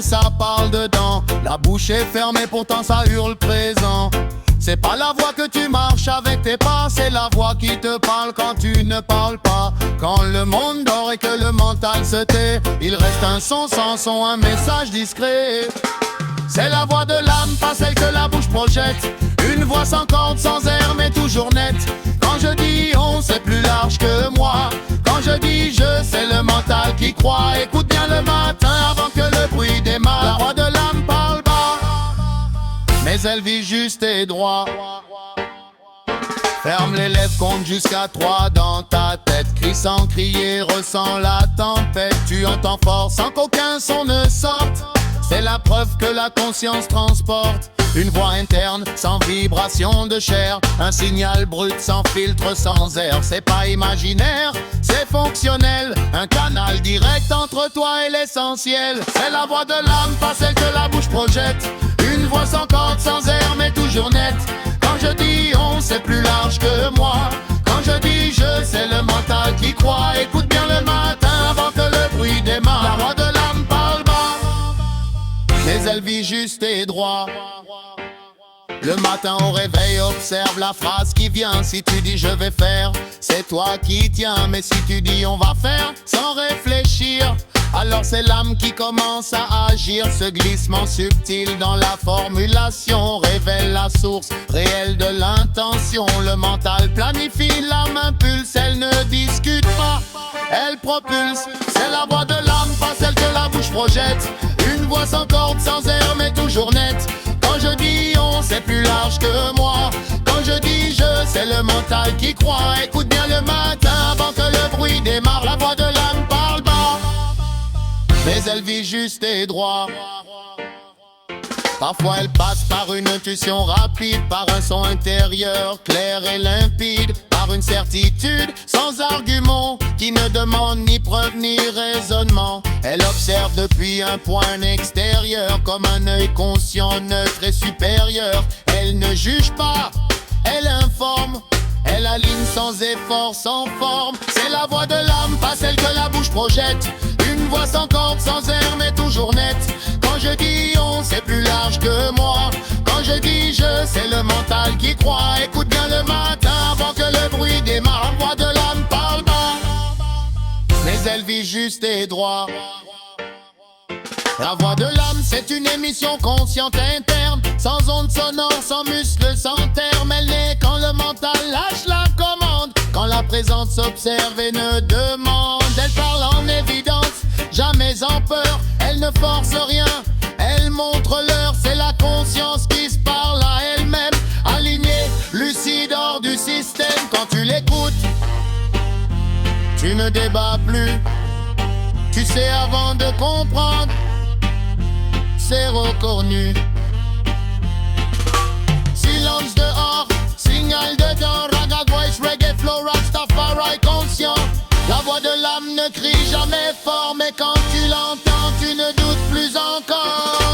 mais ça parle dedans. La bouche est fermée, pourtant ça hurle présent. C'est pas la voix que tu marches avec tes pas, c'est la voix qui te parle quand tu ne parles pas. Quand le monde dort et que le mental se tait, il reste un son sans son, un message discret. C'est la voix de l'âme, pas celle que la bouche projette. Une voix sans corde, sans air, mais toujours nette. Quand je dis on, c'est plus large que moi. Quand je dis je, c'est le mental qui croit. Écoute bien le matin avant que le bruit démarre. La voix de l'âme parle bas, mais elle vit juste et droit. Ferme les lèvres, compte jusqu'à 3 dans ta tête. Crie sans crier, ressens la tempête. Tu entends fort sans qu'aucun son ne sorte. C'est la preuve que la conscience transporte. Une voix interne, sans vibration de chair. Un signal brut, sans filtre, sans air. C'est pas imaginaire, c'est fonctionnel. Un canal direct entre toi et l'essentiel. C'est la voix de l'âme, pas celle que la bouche projette. Une voix sans corde, sans air, mais toujours nette. Quand je dis on, c'est plus large que moi. Quand je dis je, c'est le mental qui croit. Écoute bien le matin avant que le bruit démarre. La voix de l'âme parle bas, mais elle vit juste et droit. Le matin au réveil, observe la phrase qui vient. Si tu dis je vais faire, c'est toi qui tiens. Mais si tu dis on va faire, sans réfléchir, alors c'est l'âme qui commence à agir. Ce glissement subtil dans la formulation révèle la source réelle de l'intention. Le mental planifie, l'âme impulse, elle ne discute pas, elle propulse. C'est la voix de l'âme, pas celle que la bouche projette. Une voix sans corde, sans air, mais toujours nette. Quand je dis on, c'est plus large que moi. Quand je dis je, c'est le mental qui croit. Écoute bien le matin avant que le bruit démarre. La voix de l'âme parle bas, mais elle vit juste et droit. Parfois elle passe par une intuition rapide, par un son intérieur clair et limpide, par une certitude sans argument qui ne demande ni preuve ni raisonnement. Elle observe depuis un point extérieur, comme un œil conscient, neutre et supérieur. Elle ne juge pas, elle informe, elle aligne sans effort, sans forme. C'est la voix de l'âme, pas celle que la bouche projette. Une voix sans corde, sans air, mais toujours nette. Quand je dis on, c'est plus large que moi. Quand je dis je, c'est le mental qui croit. Écoute bien le matin avant que le bruit démarre. La voix de l'âme parle bas, mais elle vit juste et droit. La voix de l'âme, c'est une émission consciente interne, sans ondes sonores, sans muscles, sans termes. Elle naît quand le mental lâche la commande, quand la présence s'observe et ne demande. Elle parle en évidence, jamais en peur. Elle ne force rien, elle montre l'heure. C'est la conscience qui se parle à elle-même, alignée, lucide, hors du système. Quand tu l'écoutes, tu ne débats plus. Tu sais avant de comprendre, c'est reconnu. Silence dehors, signal dedans. Raga voice, reggae flow, Rastafari conscient. La voix de l'âme ne crie jamais fort, mais quand tu l'entends, tu ne doutes plus encore.